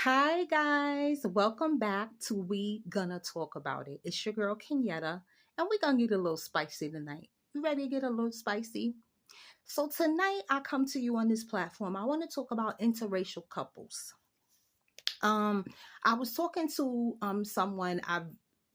Hi guys, welcome back to We Gonna Talk About It. It's your girl Kenyatta, and we gonna get a little spicy tonight. You ready to get a little spicy? So tonight I come to you on this platform. I want to talk about interracial couples. Um, I was talking to someone. I've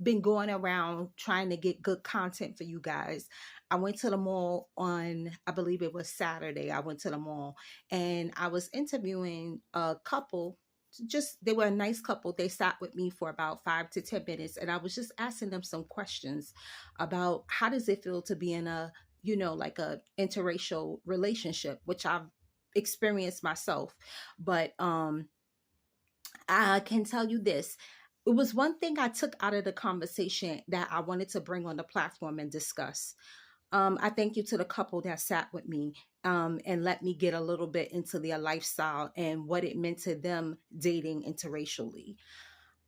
been going around trying to get good content for you guys. I went to the mall on, I believe it was Saturday. I went to the mall and I was interviewing a couple. Just they were a nice couple. They sat with me for about 5 to 10 minutes, and I was just asking them some questions about how does it feel to be in a like a interracial relationship, which I've experienced myself. But I can tell you this. It was one thing I took out of the conversation that I wanted to bring on the platform and discuss. I thank you to the couple that sat with me and let me get a little bit into their lifestyle and what it meant to them dating interracially.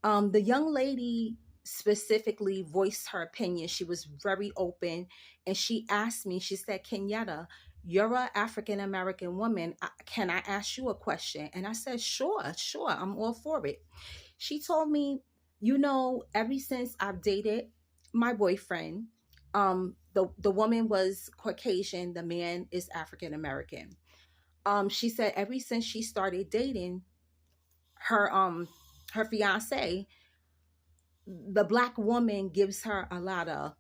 The young lady specifically voiced her opinion. She was very open and she asked me, she said, Kenyatta, you're an African American woman. Can I ask you a question? And I said, sure, sure. I'm all for it. She told me, ever since I've dated my boyfriend, the woman was Caucasian, the man is African American. She said ever since she started dating her fiance, the black woman gives her a lot of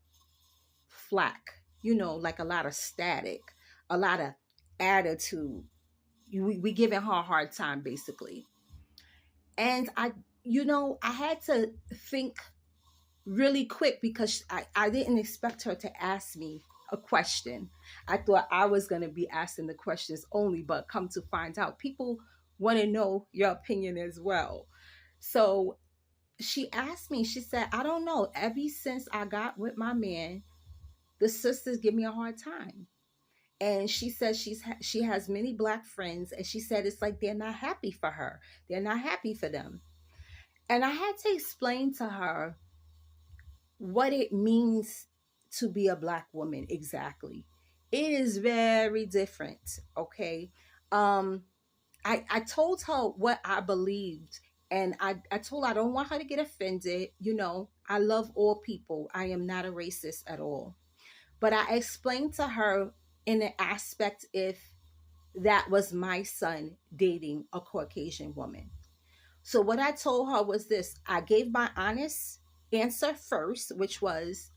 flack, like a lot of static, a lot of attitude. We giving her a hard time basically. And I had to think really quick because I didn't expect her to ask me a question. I thought I was going to be asking the questions only, but come to find out, people want to know your opinion as well. So she asked me, she said, I don't know. Ever since I got with my man, the sisters give me a hard time. And she says she has many black friends, and she said it's like they're not happy for her. They're not happy for them. And I had to explain to her what it means to be a black woman exactly. It is very different, okay? Um I told her what I believed, and I told her I don't want her to get offended. I love all people. I am not a racist at all. But I explained to her in an aspect if that was my son dating a Caucasian woman. So what I told her was this. I gave my honest answer first, which was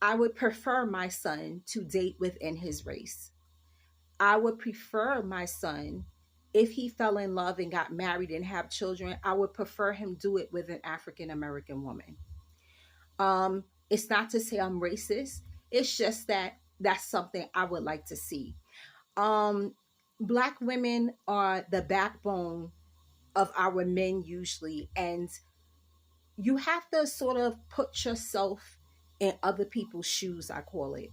I would prefer my son to date within his race. I would prefer my son, if he fell in love and got married and have children, I would prefer him do it with an African American woman. It's not to say I'm racist. It's just that that's something I would like to see. Um, Black women are the backbone of our men usually, and you have to sort of put yourself in other people's shoes, I call it.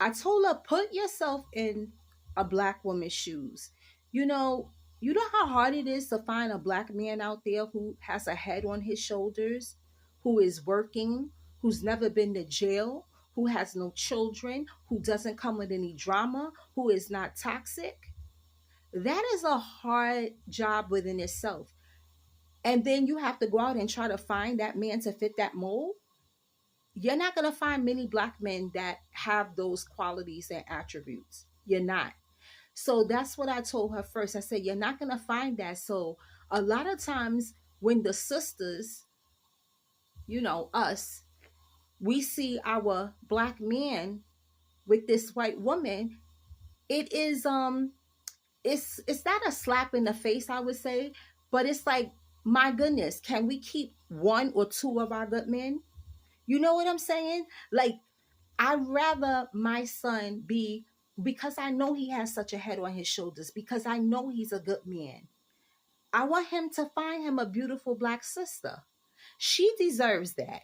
I told her, put yourself in a black woman's shoes. You know, you know how hard it is to find a black man out there who has a head on his shoulders, who is working, who's never been to jail, who has no children, who doesn't come with any drama, who is not toxic. That is a hard job within itself. And then you have to go out and try to find that man to fit that mold. You're not going to find many black men that have those qualities and attributes. You're not. So that's what I told her first. I said, you're not going to find that. So a lot of times when the sisters, us, we see our black man with this white woman, it is it's not a slap in the face, I would say, but it's like, my goodness, can we keep one or two of our good men? You know what I'm saying? Like, I'd rather my son be, because I know he has such a head on his shoulders, because I know he's a good man. I want him to find him a beautiful black sister. She deserves that.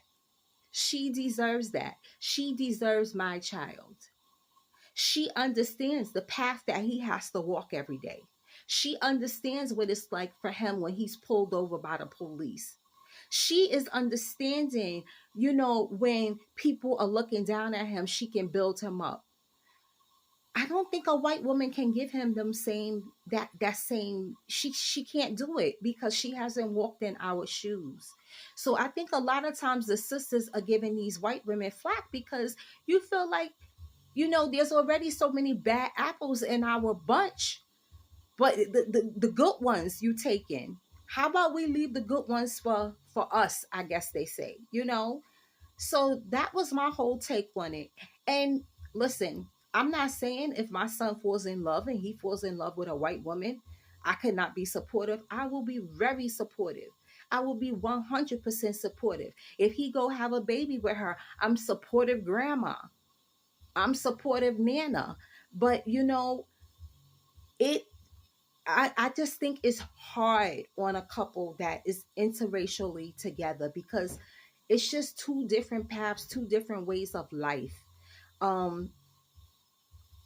She deserves that. She deserves my child. She understands the path that he has to walk every day. She understands what it's like for him when he's pulled over by the police. She is understanding, when people are looking down at him, she can build him up. I don't think a white woman can give him them same that same she can't do it because she hasn't walked in our shoes. So I think a lot of times the sisters are giving these white women flack because you feel like, there's already so many bad apples in our bunch, but the good ones you taking. How about we leave the good ones for us, I guess they say. So that was my whole take on it. And listen, I'm not saying if my son falls in love and he falls in love with a white woman, I could not be supportive. I will be very supportive. I will be 100% supportive. If he go have a baby with her, I'm supportive grandma. I'm supportive nana. But it I just think it's hard on a couple that is interracially together because it's just two different paths, two different ways of life. Um,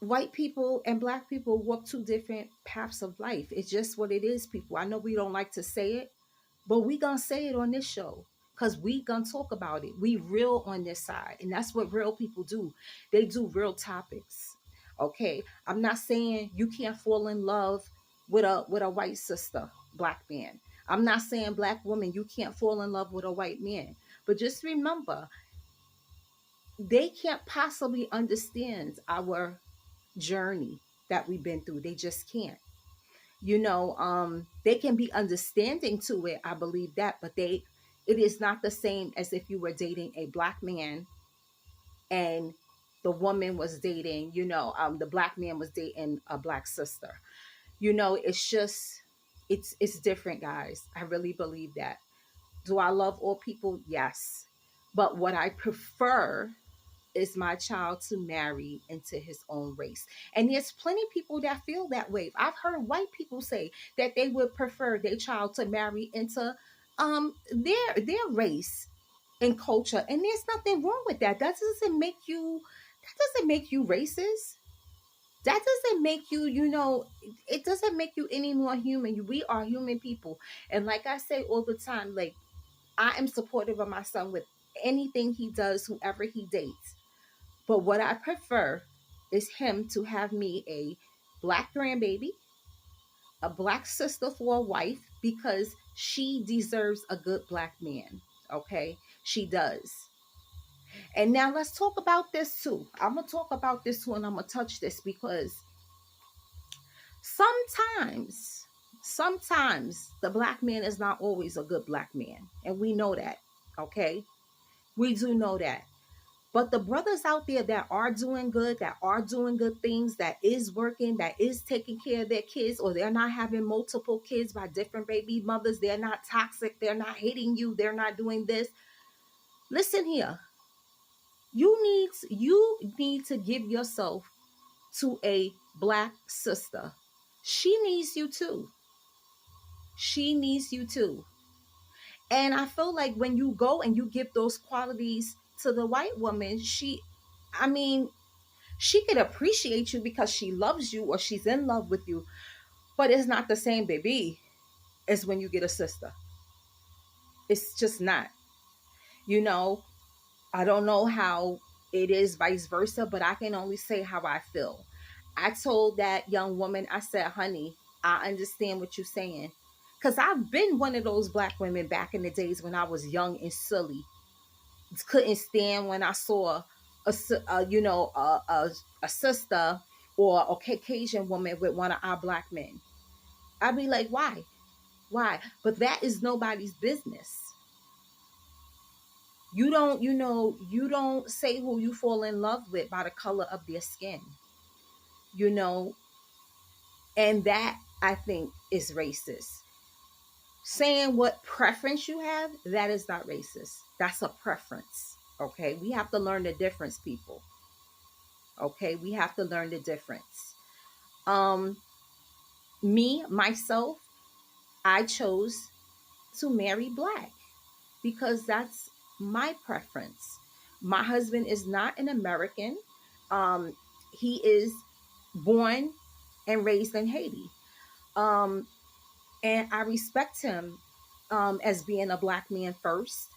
White people and black people walk two different paths of life. It's just what it is, people. I know we don't like to say it, but we gonna say it on this show because we gonna talk about it. We real on this side, and that's what real people do. They do real topics. Okay, I'm not saying you can't fall in love with a white sister, black man. I'm not saying black woman you can't fall in love with a white man. But just remember, they can't possibly understand our journey that we've been through. They just can't. They can be understanding to it, I believe that, but it is not the same as if you were dating a black man and the woman was dating, the black man was dating a black sister. It's just it's different, guys. I really believe that. Do I love all people? Yes. But what I prefer is my child to marry into his own race. And there's plenty of people that feel that way. I've heard white people say that they would prefer their child to marry into their race and culture. And there's nothing wrong with that. That doesn't make you racist. That doesn't make you, it doesn't make you any more human. We are human people. And like I say all the time, like I am supportive of my son with anything he does, whoever he dates. But what I prefer is him to have me a black grandbaby, a black sister for a wife, because she deserves a good black man. Okay? She does. And now let's talk about this too. I'm going to talk about this too, and I'm going to touch this because sometimes, sometimes the black man is not always a good black man. And we know that. Okay? We do know that. But the brothers out there that are doing good, that are doing good things, that is working, that is taking care of their kids, or they're not having multiple kids by different baby mothers, they're not toxic, they're not hitting you, they're not doing this. Listen here. You need to give yourself to a black sister. She needs you too. She needs you too. And I feel like when you go and you give those qualities to the white woman, I mean, she could appreciate you because she loves you or she's in love with you, but it's not the same, baby, as when you get a sister. It's just not. You know, I don't know how it is vice versa, but I can only say how I feel. I told that young woman, I said, honey, I understand what you're saying. Because I've been one of those black women back in the days when I was young and silly. Couldn't stand when I saw a sister or a Caucasian woman with one of our black men. I'd be like, why? But that is nobody's business. You don't say who you fall in love with by the color of their skin. You know, and that I think is racist. Saying what preference you have, that is not racist. That's a preference. Okay, we have to learn the difference, people. Okay, we have to learn the difference. Um, Me, myself, I chose to marry black because that's my preference. My husband is not an American. Um, he is born and raised in Haiti. Um, and I respect him as being a black man first.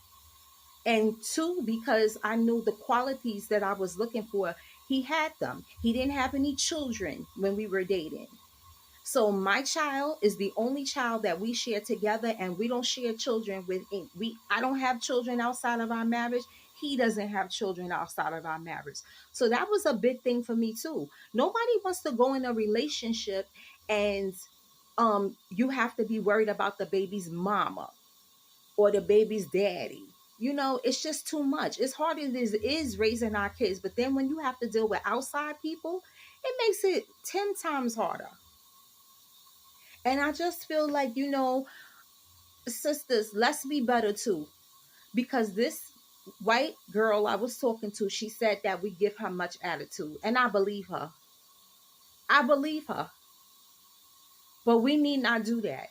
And two, because I knew the qualities that I was looking for. He had them. He didn't have any children when we were dating. So my child is the only child that we share together, and we don't share children with we I don't have children outside of our marriage. He doesn't have children outside of our marriage. So that was a big thing for me too. Nobody wants to go in a relationship and you have to be worried about the baby's mama or the baby's daddy. You know, it's just too much. It's hard as it is raising our kids, but then when you have to deal with outside people, it makes it 10 times harder. And I just feel like, sisters, let's be better too. Because this white girl I was talking to, she said that we give her much attitude. And I believe her. I believe her. But we need not do that.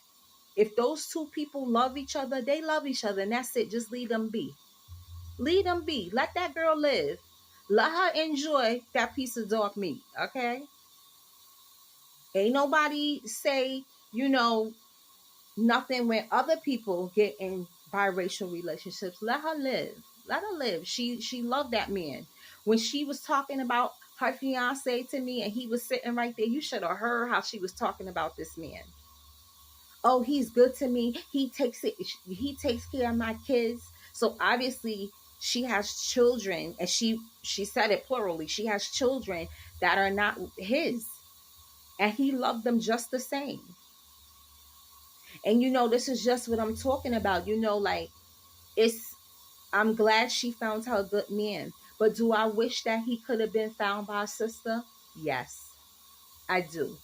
If those two people love each other, they love each other. And that's it. Just leave them be. Leave them be. Let that girl live. Let her enjoy that piece of dog meat. Okay? Ain't nobody say, nothing when other people get in biracial relationships. Let her live. Let her live. She loved that man. When she was talking about her fiance to me and he was sitting right there, you should have heard how she was talking about this man. Oh, he's good to me. He takes care of my kids. So obviously she has children, and she said it plurally. She has children that are not his. And he loved them just the same. And this is just what I'm talking about. Like, it's I'm glad she found her a good man. But do I wish that he could have been found by a sister? Yes, I do.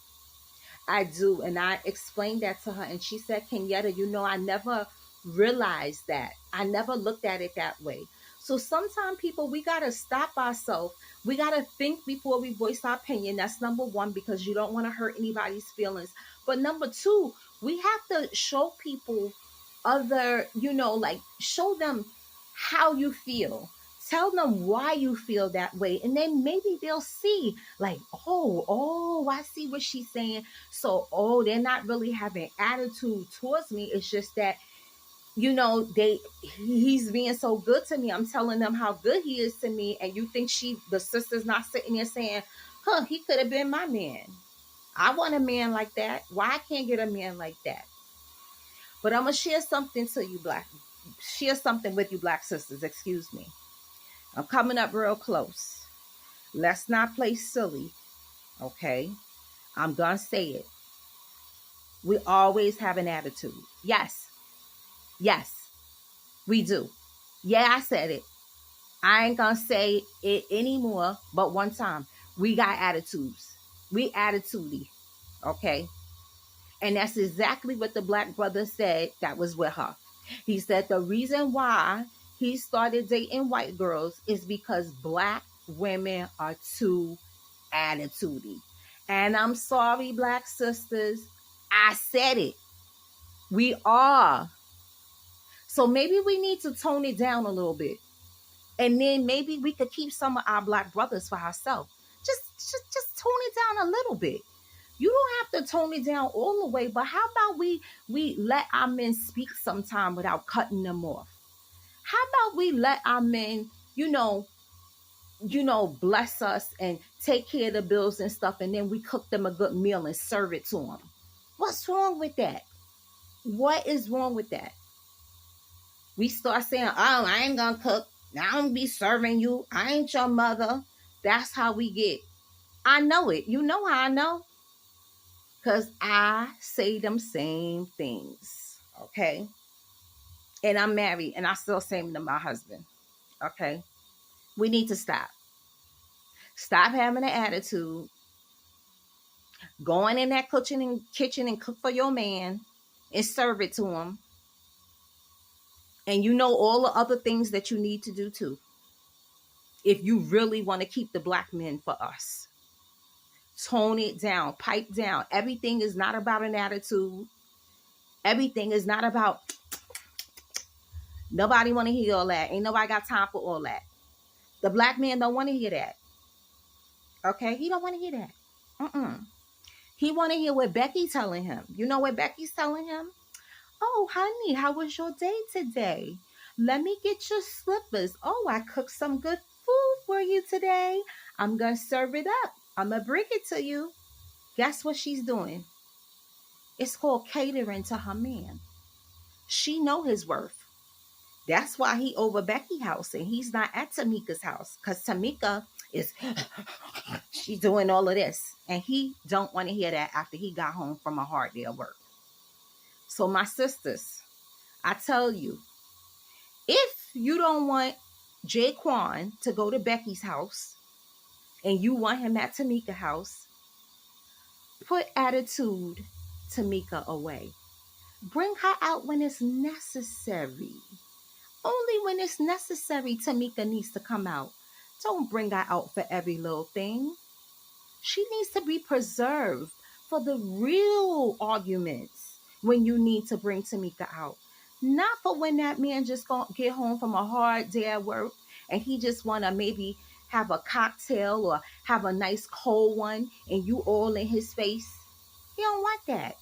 I do. And I explained that to her. And she said, Kenyatta, I never realized that. I never looked at it that way. So sometimes, people, we got to stop ourselves. We got to think before we voice our opinion. That's number one, because you don't want to hurt anybody's feelings. But number two, we have to show people like show them how you feel. Tell them why you feel that way. And then maybe they'll see, like, I see what she's saying. So, they're not really having attitude towards me. It's just that, he's being so good to me. I'm telling them how good he is to me. And you think the sister's not sitting there saying, he could have been my man. I want a man like that. Why I can't get a man like that? But I'm going to share something with you, black sisters. Excuse me. I'm coming up real close. Let's not play silly, okay? I'm going to say it. We always have an attitude. Yes. Yes, we do. Yeah, I said it. I ain't going to say it anymore, but one time. We got attitudes. We attitudey, okay? And that's exactly what the black brother said that was with her. He said the reason why he started dating white girls is because black women are too attitudey. And I'm sorry, black sisters, I said it. We are. So maybe we need to tone it down a little bit. And then maybe we could keep some of our black brothers for ourselves. Just tone it down a little bit. You don't have to tone it down all the way, but how about we let our men speak sometime without cutting them off? How about we let our men, bless us and take care of the bills and stuff, and then we cook them a good meal and serve it to them? What's wrong with that? What is wrong with that? We start saying, I ain't gonna cook. I don't be serving you. I ain't your mother. That's how we get. I know it. You know how I know? Because I say them same things. Okay? And I'm married, and I still say them to my husband. Okay? We need to stop. Stop having an attitude. Going in that kitchen and cook for your man and serve it to him. And all the other things that you need to do too. If you really want to keep the black men for us. Tone it down. Pipe down. Everything is not about an attitude. Everything is not about... Nobody want to hear all that. Ain't nobody got time for all that. The black man don't want to hear that. Okay? He don't want to hear that. He want to hear what Becky telling him. You know what Becky's telling him? Oh, honey, how was your day today? Let me get your slippers. Oh, I cooked some good food for you today. I'm going to serve it up. I'm going to bring it to you. Guess what she's doing? It's called catering to her man. She know his worth. That's why he over Becky's house and he's not at Tamika's house. Because Tamika is, she's doing all of this. And he don't want to hear that after he got home from a hard day of work. So my sisters, I tell you, if you don't want Jaquan to go to Becky's house and you want him at Tamika's house, put attitude Tamika away. Bring her out when it's necessary. Only when it's necessary, Tamika needs to come out. Don't bring her out for every little thing. She needs to be preserved for the real arguments when you need to bring Tamika out. Not for when that man just gonna get home from a hard day at work and he just wanna maybe have a cocktail or have a nice cold one and you all in his face. He don't want that.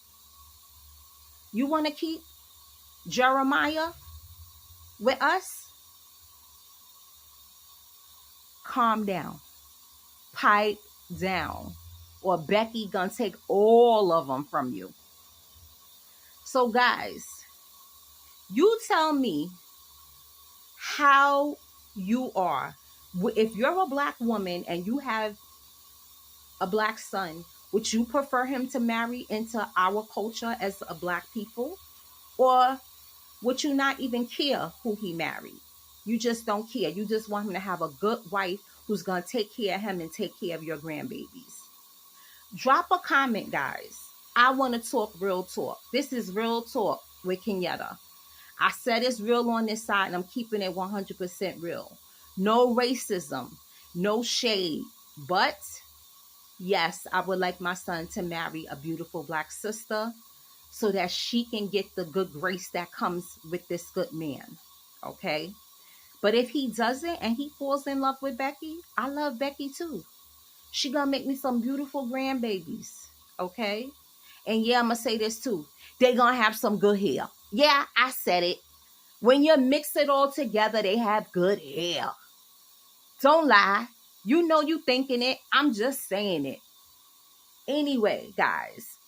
You wanna keep Jeremiah with us? Calm down. Pipe down. Or Becky gonna take all of them from you. So guys, you tell me how you are. If you're a black woman and you have a black son, would you prefer him to marry into our culture as a black people? Or would you not even care who he married? You just don't care. You just want him to have a good wife who's going to take care of him and take care of your grandbabies. Drop a comment, guys. I want to talk real talk. This is real talk with Kenyatta. I said it's real on this side and I'm keeping it 100% real. No racism, no shade, but yes, I would like my son to marry a beautiful black sister so that she can get the good grace that comes with this good man. Okay? But if he doesn't and he falls in love with Becky, I love Becky too. She gonna make me some beautiful grandbabies. Okay? And yeah, I'm gonna say this too. They gonna have some good hair. Yeah, I said it. When you mix it all together, they have good hair. Don't lie. You know you thinking it. I'm just saying it. Anyway, guys,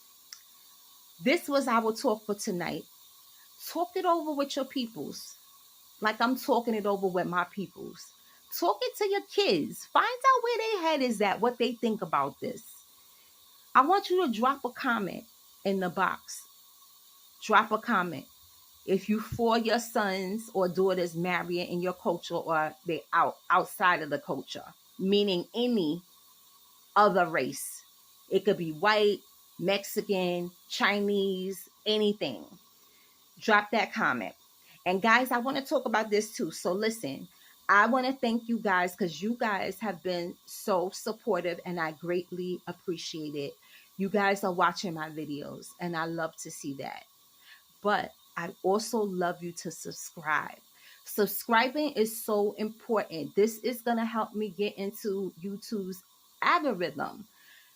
this was our talk for tonight. Talk it over with your peoples. Like I'm talking it over with my peoples. Talk it to your kids. Find out where their head is at, what they think about this. I want you to drop a comment in the box. Drop a comment. If you for your sons or daughters marrying in your culture or they outside of the culture, meaning any other race. It could be white, Mexican, Chinese, anything. Drop that comment. And guys, I want to talk about this too. So listen, I want to thank you guys because you guys have been so supportive and I greatly appreciate it. You guys are watching my videos and I love to see that. But I also love you to subscribe. Subscribing is so important. This is going to help me get into YouTube's algorithm.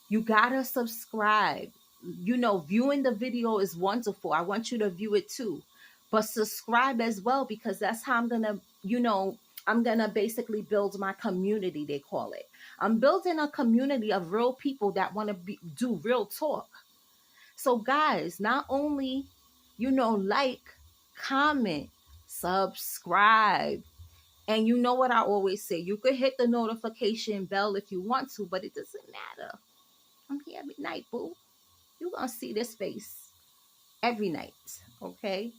You gotta subscribe. You know, viewing the video is wonderful. I want you to view it too. But subscribe as well because that's how I'm gonna, I'm gonna basically build my community, they call it. I'm building a community of real people that want to do real talk. So guys, not only, like, comment, subscribe. And you know what I always say, you could hit the notification bell if you want to, but it doesn't matter. I'm here every night, boo. You're going to see this face every night, okay?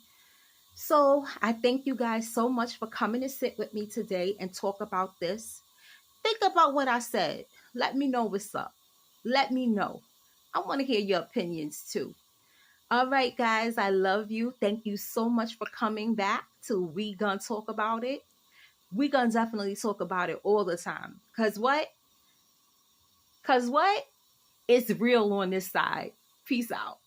So I thank you guys so much for coming to sit with me today and talk about this. Think about what I said. Let me know what's up. Let me know. I want to hear your opinions too. All right, guys, I love you. Thank you so much for coming back to We Gonna Talk About It. We gonna definitely talk about it all the time. Cause what? It's real on this side. Peace out.